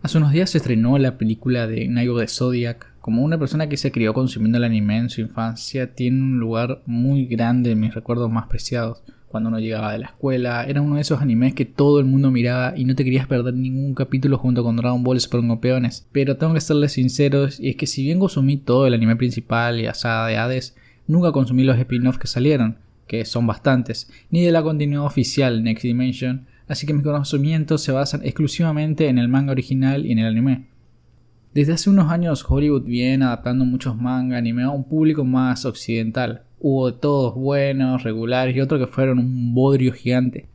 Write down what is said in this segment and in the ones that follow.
Hace unos días se estrenó la película de Night of the Zodiac. Como una persona que se crió consumiendo el anime en su infancia, tiene un lugar muy grande en mis recuerdos más preciados. Cuando uno llegaba de la escuela, era uno de esos animes que todo el mundo miraba y no te querías perder ningún capítulo junto con Dragon Ball Super Campeones. Pero tengo que serles sinceros, y es que si bien consumí todo el anime principal y la saga de Hades, nunca consumí los spin-offs que salieron, que son bastantes, ni de la continuidad oficial Next Dimension, así que mis conocimientos se basan exclusivamente en el manga original y en el anime. Desde hace unos años Hollywood viene adaptando muchos manga anime a un público más occidental. Hubo de todos buenos, regulares y otros que fueron un bodrio gigante.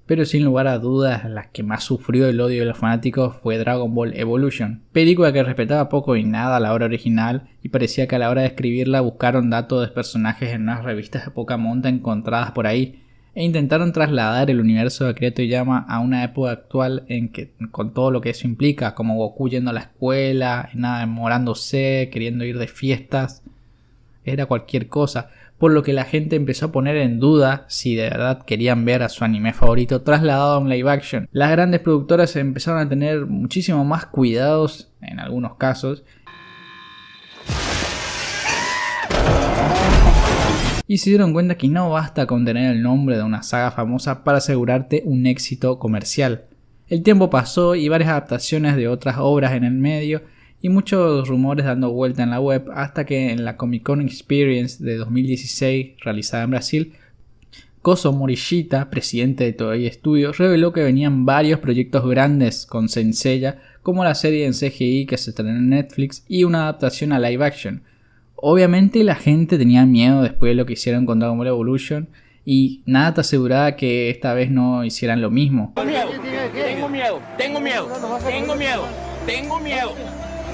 Pero sin lugar a dudas, la que más sufrió el odio de los fanáticos fue Dragon Ball Evolution, película que respetaba poco y nada la obra original y parecía que a la hora de escribirla buscaron datos de personajes en unas revistas de poca monta encontradas por ahí e intentaron trasladar el universo de Akira Toriyama a una época actual en que, con todo lo que eso implica, como Goku yendo a la escuela, enamorándose, queriendo ir de fiestas, era cualquier cosa, por lo que la gente empezó a poner en duda si de verdad querían ver a su anime favorito trasladado a un live action. Las grandes productoras empezaron a tener muchísimo más cuidados en algunos casos y se dieron cuenta que no basta con tener el nombre de una saga famosa para asegurarte un éxito comercial. El tiempo pasó y varias adaptaciones de otras obras en el medio y muchos rumores dando vuelta en la web hasta que en la Comic Con Experience de 2016 realizada en Brasil, Kozo Morishita, presidente de Toei Studios, reveló que venían varios proyectos grandes con Saint Seiya, como la serie en CGI que se estrenó en Netflix y una adaptación a live action. Obviamente la gente tenía miedo después de lo que hicieron con Dragon Ball Evolution y nada te aseguraba que esta vez no hicieran lo mismo.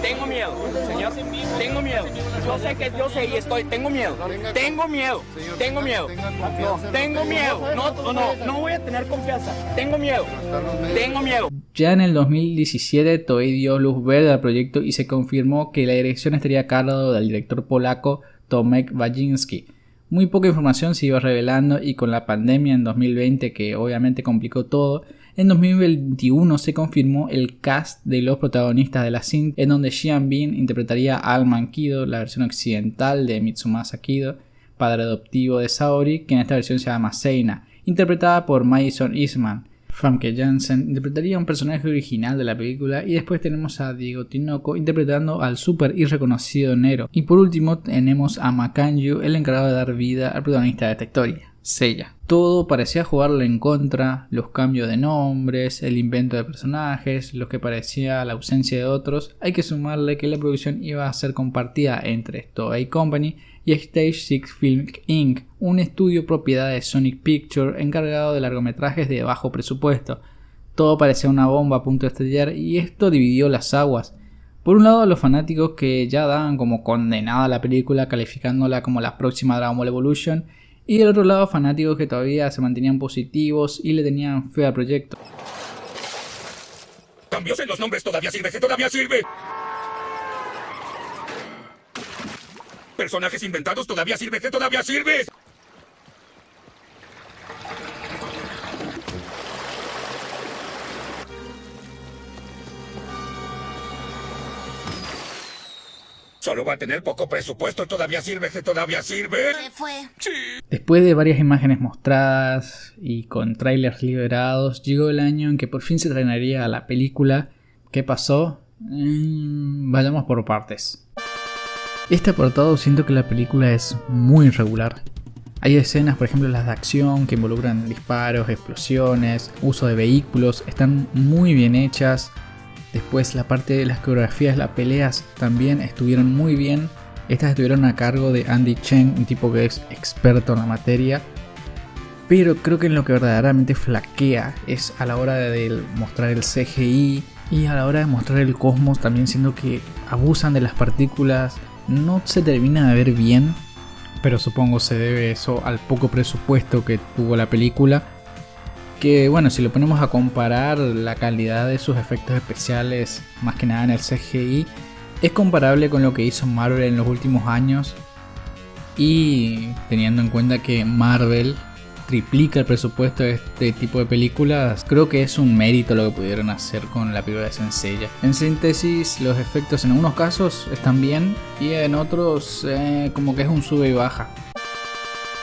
Tengo miedo, señor, tengo miedo. Yo sé y estoy, tengo miedo. No voy a tener confianza. Tengo miedo. Ya en el 2017 Toei dio luz verde al proyecto y se confirmó que la dirección estaría a cargo del director polaco Tomek Baginski. Muy poca información se iba revelando y con la pandemia en 2020 que obviamente complicó todo, en 2021 se confirmó el cast de los protagonistas de la cinta, en donde Xian Bin interpretaría a Alman Kido, la versión occidental de Mitsumasa Kido, padre adoptivo de Saori, que en esta versión se llama Seina, interpretada por Madison Eastman. Famke Janssen interpretaría un personaje original de la película y después tenemos a Diego Tinoco interpretando al súper irreconocido Nero. Y por último tenemos a Makanju, el encargado de dar vida al protagonista de esta historia, Seiya. Todo parecía jugarle en contra, los cambios de nombres, el invento de personajes, lo que parecía la ausencia de otros. Hay que sumarle que la producción iba a ser compartida entre Toei Company y Stage 6 Film Inc., un estudio propiedad de Sonic Pictures encargado de largometrajes de bajo presupuesto. Todo parecía una bomba a punto de estallar y esto dividió las aguas. Por un lado, los fanáticos que ya daban como condenada la película calificándola como la próxima Dragon Ball Evolution, y del otro lado fanáticos que todavía se mantenían positivos y le tenían fe al proyecto. Cambios en los nombres, todavía sirve. Personajes inventados, todavía sirve. Solo va a tener poco presupuesto, todavía sirve. Se fue. Sí. Después de varias imágenes mostradas y con trailers liberados, llegó el año en que por fin se estrenaría la película. ¿Qué pasó? Vayamos por partes. Este apartado siento que la película es muy irregular. Hay escenas, por ejemplo las de acción, que involucran disparos, explosiones, uso de vehículos, están muy bien hechas. Después la parte de las coreografías, las peleas también estuvieron muy bien. Estas estuvieron a cargo de Andy Chen, un tipo que es experto en la materia. Pero creo que en lo que verdaderamente flaquea es a la hora de mostrar el CGI y a la hora de mostrar el cosmos, también siendo que abusan de las partículas. No se termina de ver bien, pero supongo se debe eso al poco presupuesto que tuvo la película. Que bueno, si lo ponemos a comparar la calidad de sus efectos especiales, más que nada en el CGI, es comparable con lo que hizo Marvel en los últimos años. Y teniendo en cuenta que Marvel triplica el presupuesto de este tipo de películas, creo que es un mérito lo que pudieron hacer con la película de Saint Seiya. En síntesis, los efectos en algunos casos están bien y en otros como que es un sube y baja.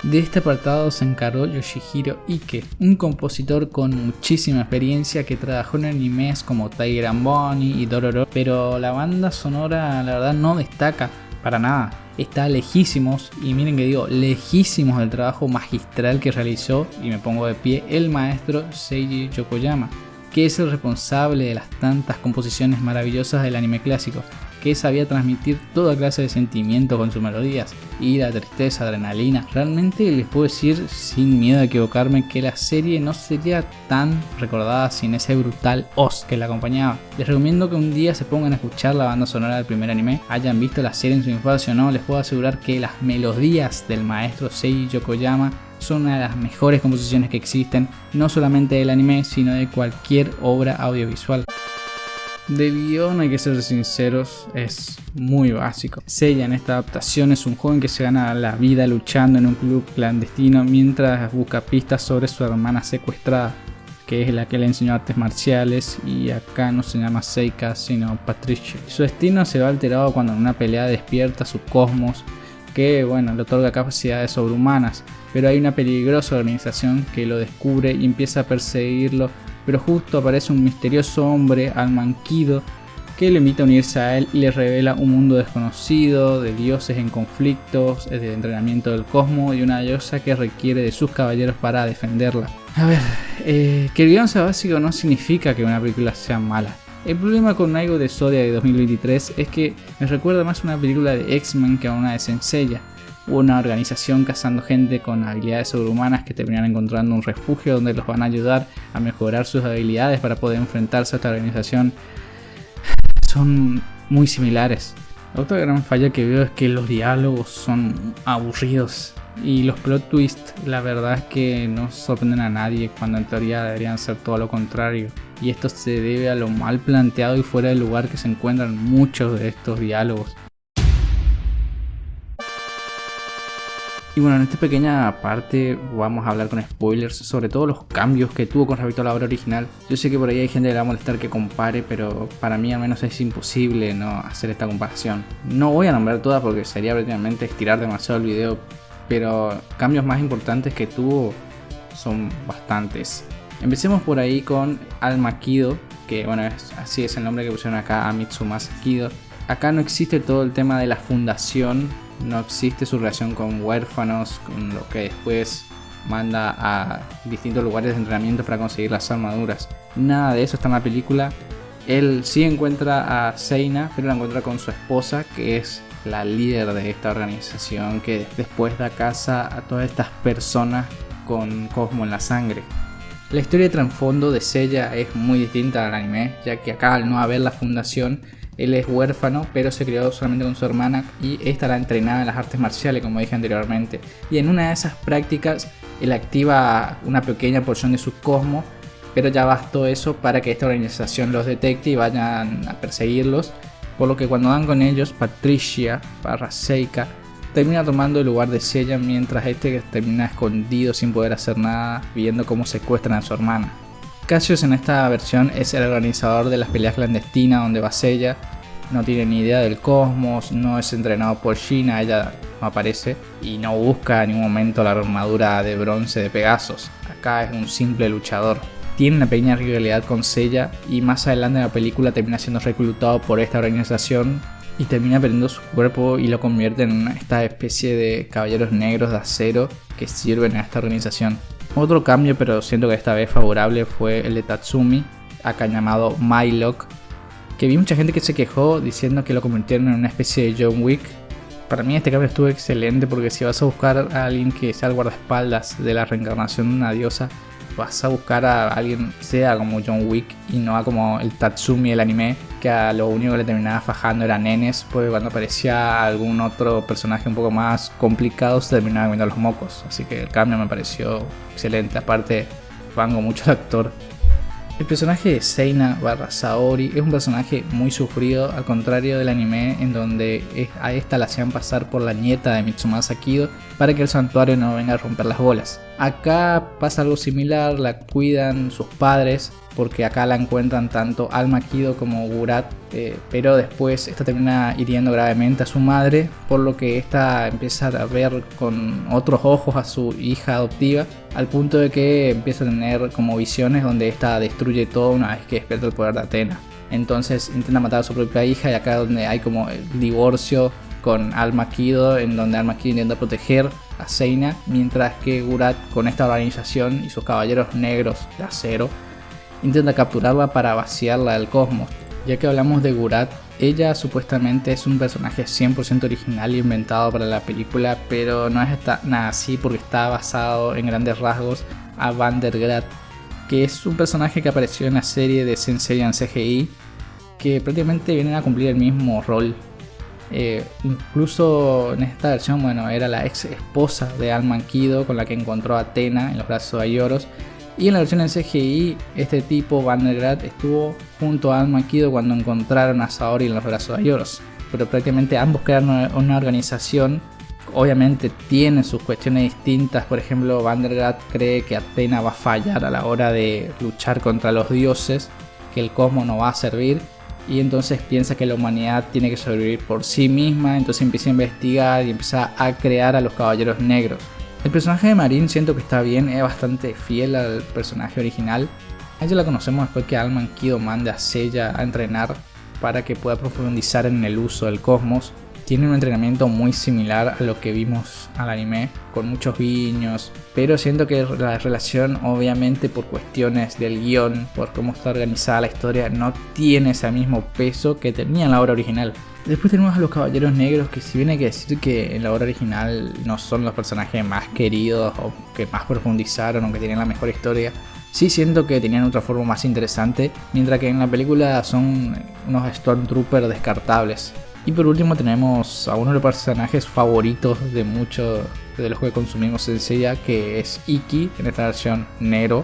De este apartado se encargó Yoshihiro Ike, un compositor con muchísima experiencia que trabajó en animes como Tiger and Bonnie y Dororo, pero la banda sonora la verdad no destaca para nada. Está lejísimos, y miren que digo lejísimos, del trabajo magistral que realizó, y me pongo de pie, el maestro Seiji Yokoyama, que es el responsable de las tantas composiciones maravillosas del anime clásico, que sabía transmitir toda clase de sentimientos con sus melodías, ira, tristeza, adrenalina. Realmente les puedo decir sin miedo a equivocarme que la serie no sería tan recordada sin ese brutal Oz que la acompañaba. Les recomiendo que un día se pongan a escuchar la banda sonora del primer anime, hayan visto la serie en su infancia o no, les puedo asegurar que las melodías del maestro Seiji Yokoyama son una de las mejores composiciones que existen, no solamente del anime, sino de cualquier obra audiovisual. Del guión, hay que ser sinceros, es muy básico. Seiya en esta adaptación es un joven que se gana la vida luchando en un club clandestino mientras busca pistas sobre su hermana secuestrada, que es la que le enseñó artes marciales, y acá no se llama Seika sino Patricia. Su destino se va alterado cuando en una pelea despierta su cosmos, que bueno, le otorga capacidades sobrehumanas, pero hay una peligrosa organización que lo descubre y empieza a perseguirlo, pero justo aparece un misterioso hombre, Al-Mankido, que lo invita a unirse a él y le revela un mundo desconocido, de dioses en conflictos, de entrenamiento del cosmos y una diosa que requiere de sus caballeros para defenderla. A ver, que el guión sea básico no significa que una película sea mala. El problema con Night of the Zodiac de 2023 es que me recuerda más a una película de X-Men que a una de Saint Seiya. Una organización cazando gente con habilidades sobrehumanas que terminan encontrando un refugio donde los van a ayudar a mejorar sus habilidades para poder enfrentarse a esta organización. Son muy similares. La otra gran falla que veo es que los diálogos son aburridos y los plot twists, la verdad es que no sorprenden a nadie cuando en teoría deberían ser todo lo contrario. Y esto se debe a lo mal planteado y fuera de lugar que se encuentran muchos de estos diálogos. Y bueno, en esta pequeña parte vamos a hablar con spoilers sobre todos los cambios que tuvo con respecto a la obra original. Yo sé que por ahí hay gente que le va a molestar que compare, pero para mí al menos es imposible no hacer esta comparación. No voy a nombrar todas porque sería prácticamente estirar demasiado el video, pero cambios más importantes que tuvo son bastantes. Empecemos por ahí con Al-Mankido, que bueno, así es el nombre que pusieron acá a Mitsumasa Kido. Acá no existe todo el tema de la fundación, no existe su relación con huérfanos, con lo que después manda a distintos lugares de entrenamiento para conseguir las armaduras. Nada de eso está en la película. Él sí encuentra a Seina, pero la encuentra con su esposa, que es la líder de esta organización, que después da caza a todas estas personas con Cosmo en la sangre. La historia de trasfondo de Seiya es muy distinta al anime, ya que acá al no haber la fundación, él es huérfano, pero se crió solamente con su hermana y esta la entrenaba en las artes marciales, como dije anteriormente. Y en una de esas prácticas, él activa una pequeña porción de su cosmos, pero ya bastó eso para que esta organización los detecte y vayan a perseguirlos. Por lo que cuando dan con ellos, Patricia /Seika termina tomando el lugar de Seiya, mientras este termina escondido sin poder hacer nada, viendo cómo secuestran a su hermana. Cassius en esta versión es el organizador de las peleas clandestinas donde va Seiya. No tiene ni idea del cosmos, no es entrenado por Gina, ella no aparece y no busca en ningún momento la armadura de bronce de Pegasus. Acá es un simple luchador. Tiene una pequeña rivalidad con Seiya y más adelante en la película termina siendo reclutado por esta organización y termina perdiendo su cuerpo y lo convierte en esta especie de caballeros negros de acero que sirven a esta organización. Otro cambio, pero siento que esta vez favorable, fue el de Tatsumi, acá llamado Mylock, que vi mucha gente que se quejó diciendo que lo convirtieron en una especie de John Wick. Para mí este cambio estuvo excelente porque si vas a buscar a alguien que sea el guardaespaldas de la reencarnación de una diosa, vas a buscar a alguien sea como John Wick y no a como el Tatsumi del anime, que a lo único que le terminaba fajando eran nenes, porque cuando aparecía algún otro personaje un poco más complicado se terminaba comiendo los mocos. Así que el cambio me pareció excelente, aparte fango mucho al actor. El personaje de Seina /Saori es un personaje muy sufrido, al contrario del anime, en donde a esta la hacían pasar por la nieta de Mitsumasa Kido para que el santuario no venga a romper las bolas. Acá pasa algo similar, la cuidan sus padres, porque acá la encuentran tanto Alma Kido como Gurat, pero después esta termina hiriendo gravemente a su madre, por lo que esta empieza a ver con otros ojos a su hija adoptiva, al punto de que empieza a tener como visiones donde esta destruye todo una vez que despierta el poder de Athena. Entonces intenta matar a su propia hija, y acá donde hay como el divorcio con Alma Kido, en donde Alma Kido intenta proteger a Zeina, mientras que Gurat, con esta organización y sus caballeros negros de acero, intenta capturarla para vaciarla del cosmos. Ya que hablamos de Gurat, ella supuestamente es un personaje 100% original y inventado para la película, pero no es nada así, porque está basado en grandes rasgos a Vandergrat, que es un personaje que apareció en la serie de Saint Seiya en CGI, que prácticamente vienen a cumplir el mismo rol. Incluso en esta versión, bueno, era la ex esposa de Alma Kido con la que encontró a Athena en los brazos de Ioros. Y en la versión en CGI, este tipo, Vandergrat, estuvo junto a Alma Kido cuando encontraron a Saori en los brazos de Ioros. Pero prácticamente ambos crearon una organización. Obviamente tienen sus cuestiones distintas. Por ejemplo, Vandergrat cree que Athena va a fallar a la hora de luchar contra los dioses, que el cosmos no va a servir, y entonces piensa que la humanidad tiene que sobrevivir por sí misma. Entonces empieza a investigar y empieza a crear a los caballeros negros. El personaje de Marine siento que está bien, es bastante fiel al personaje original. A ella la conocemos después que Alma Kido manda a Seiya a entrenar para que pueda profundizar en el uso del cosmos. Tiene un entrenamiento muy similar a lo que vimos al anime, con muchos guiños, pero siento que la relación, obviamente por cuestiones del guión, por cómo está organizada la historia, no tiene ese mismo peso que tenía en la obra original. Después tenemos a los Caballeros Negros, que si bien hay que decir que en la obra original no son los personajes más queridos o que más profundizaron o que tienen la mejor historia, sí siento que tenían otra forma más interesante, mientras que en la película son unos Stormtroopers descartables. Y por último tenemos a uno de los personajes favoritos de muchos de los que consumimos en Seiya, que es Ikki, en esta versión Nero,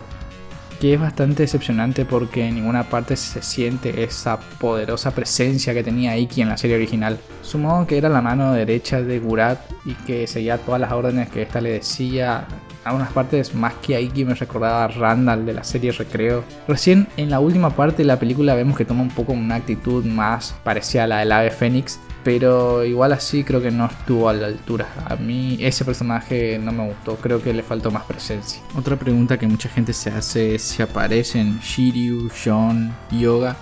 que es bastante decepcionante porque en ninguna parte se siente esa poderosa presencia que tenía Ikki en la serie original. Supongo que era la mano derecha de Gurat y que seguía todas las órdenes que ésta le decía. En algunas partes más que a Ikki me recordaba a Randall de la serie Recreo. Recién en la última parte de la película vemos que toma un poco una actitud más parecida a la del ave Fénix, pero igual así creo que no estuvo a la altura. A mí ese personaje no me gustó, creo que le faltó más presencia. Otra pregunta que mucha gente se hace es si aparecen Shiryu, Sean, Yoga,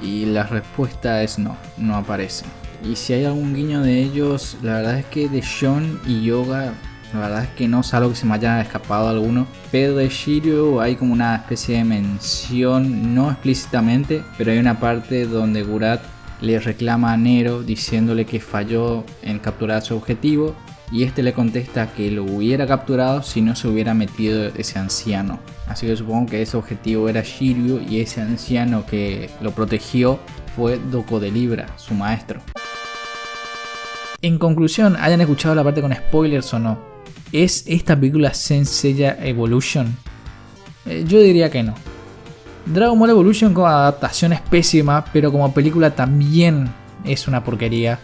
y la respuesta es no, no aparecen. Y si hay algún guiño de ellos, la verdad es que de Sean y Yoga, la verdad es que no es algo que se me haya escapado alguno. Pero de Shiryu hay como una especie de mención, no explícitamente, pero hay una parte donde Gurat le reclama a Nero diciéndole que falló en capturar su objetivo, y este le contesta que lo hubiera capturado si no se hubiera metido ese anciano. Así que supongo que ese objetivo era Shiryu, y ese anciano que lo protegió fue Doko de Libra, su maestro. En conclusión, hayan escuchado la parte con spoilers o no, ¿es esta película Saint Seiya Evolution? Yo diría que no. Dragon Ball Evolution como adaptación es pésima, pero como película también es una porquería.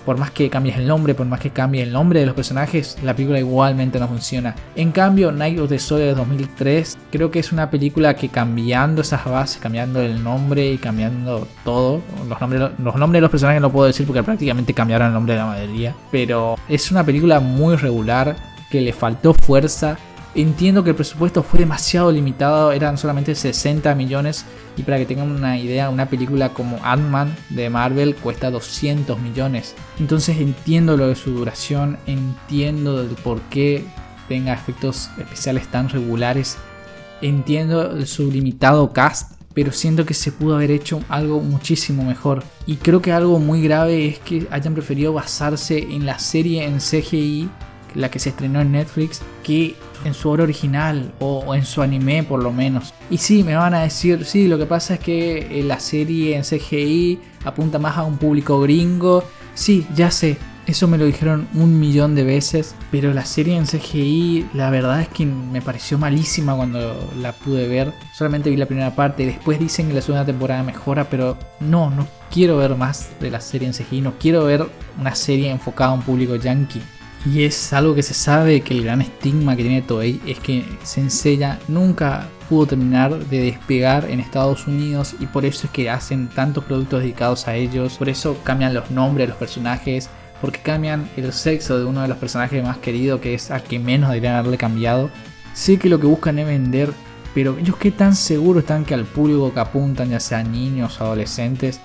Por más que cambies el nombre, por más que cambie el nombre de los personajes, la película igualmente no funciona. En cambio, Night of the Soul de 2003 creo que es una película que, cambiando esas bases, cambiando el nombre y cambiando todo, los nombres de los personajes no puedo decir porque prácticamente cambiaron el nombre de la mayoría, pero es una película muy regular que le faltó fuerza. Entiendo que el presupuesto fue demasiado limitado, eran solamente 60 millones, y para que tengan una idea, una película como Ant-Man de Marvel cuesta 200 millones. Entonces entiendo lo de su duración, entiendo el por qué tenga efectos especiales tan regulares, entiendo su limitado cast, pero siento que se pudo haber hecho algo muchísimo mejor. Y creo que algo muy grave es que hayan preferido basarse en la serie en CGI, la que se estrenó en Netflix, que en su obra original o en su anime por lo menos. Y sí, me van a decir, sí, lo que pasa es que la serie en CGI apunta más a un público gringo. Sí, ya sé, eso me lo dijeron 1.000.000 de veces, pero la serie en CGI la verdad es que me pareció malísima cuando la pude ver. Solamente vi la primera parte y después dicen que la segunda temporada mejora, pero no quiero ver más de la serie en CGI, no quiero ver una serie enfocada a un público yankee. Y es algo que se sabe, que el gran estigma que tiene Toei es que Saint Seiya nunca pudo terminar de despegar en Estados Unidos, y por eso es que hacen tantos productos dedicados a ellos. Por eso cambian los nombres de los personajes, porque cambian el sexo de uno de los personajes más queridos, que es a que menos deberían haberle cambiado. Sé que lo que buscan es vender, pero ellos qué tan seguros están que al público que apuntan, ya sean niños o adolescentes,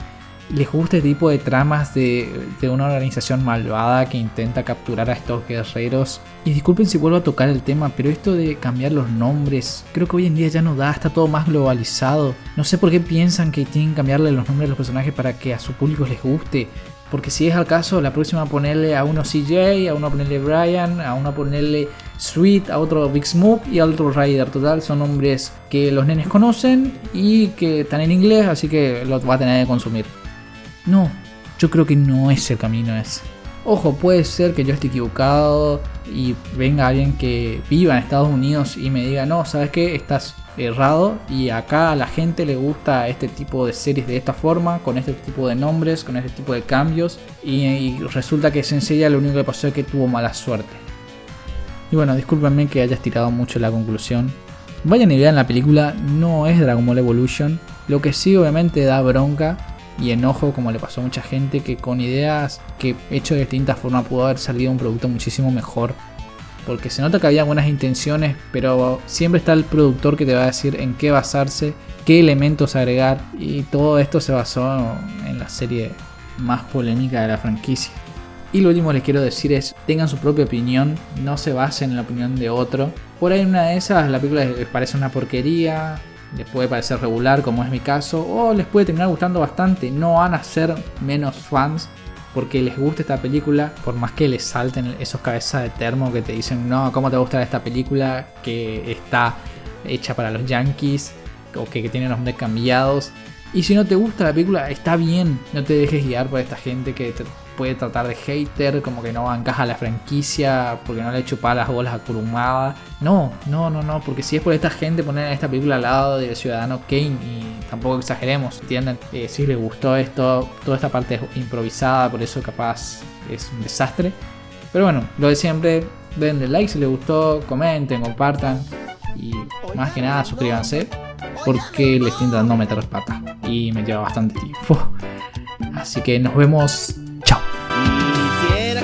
les gusta este tipo de tramas de una organización malvada que intenta capturar a estos guerreros. Y disculpen si vuelvo a tocar el tema, pero esto de cambiar los nombres, creo que hoy en día ya no da, está todo más globalizado. No sé por qué piensan que tienen que cambiarle los nombres de los personajes para que a su público les guste. Porque si es al caso, la próxima ponerle a uno CJ, a uno ponerle Brian, a uno ponerle Sweet, a otro Big Smoke y a otro Ryder. Total, son nombres que los nenes conocen y que están en inglés, así que los va a tener que consumir. No, yo creo que no es el camino ese. Ojo, puede ser que yo esté equivocado y venga alguien que viva en Estados Unidos y me diga, no, ¿sabes qué? Estás errado, y acá a la gente le gusta este tipo de series de esta forma, con este tipo de nombres, con este tipo de cambios, y resulta que Saint Seiya lo único que pasó es que tuvo mala suerte. Y bueno, discúlpenme que haya estirado mucho la conclusión. Vayan y vean la película, no es Dragon Ball Evolution. Lo que sí obviamente da bronca y enojo, como le pasó a mucha gente, que con ideas que hecho de distintas formas pudo haber salido un producto muchísimo mejor. Porque se nota que había buenas intenciones, pero siempre está el productor que te va a decir en qué basarse, qué elementos agregar, y todo esto se basó en la serie más polémica de la franquicia. Y lo último que les quiero decir es, tengan su propia opinión, no se basen en la opinión de otro. Por ahí una de esas, la película les parece una porquería, les puede parecer regular, como es mi caso, o les puede terminar gustando bastante. No van a ser menos fans porque les gusta esta película, por más que les salten esos cabezas de termo que te dicen, no, ¿cómo te va a gustar esta película que está hecha para los yankees o que tiene los nombres cambiados? Y si no te gusta la película, está bien, no te dejes guiar por esta gente que te puede tratar de hater, como que no bancas a la franquicia porque no le chupa las bolas a Kurumada. No, porque si es por esta gente, poner esta película al lado del Ciudadano Kane, y tampoco exageremos, ¿entienden? Si les gustó esto, toda esta parte es improvisada, por eso capaz es un desastre. Pero bueno, lo de siempre, denle like si les gustó, comenten, compartan, y más que nada suscríbanse, porque les estoy intentando meter patas y me lleva bastante tiempo. Así que nos vemos. Chao.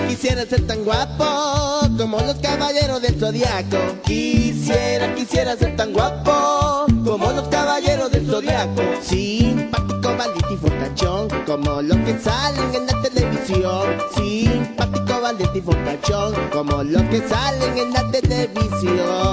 Quisiera ser tan guapo como los caballeros del zodiaco. Quisiera ser tan guapo como los caballeros del zodiaco. Simpático, valiente y fortachón, como los que salen en la televisión. Simpático, valiente y fortachón, como los que salen en la televisión.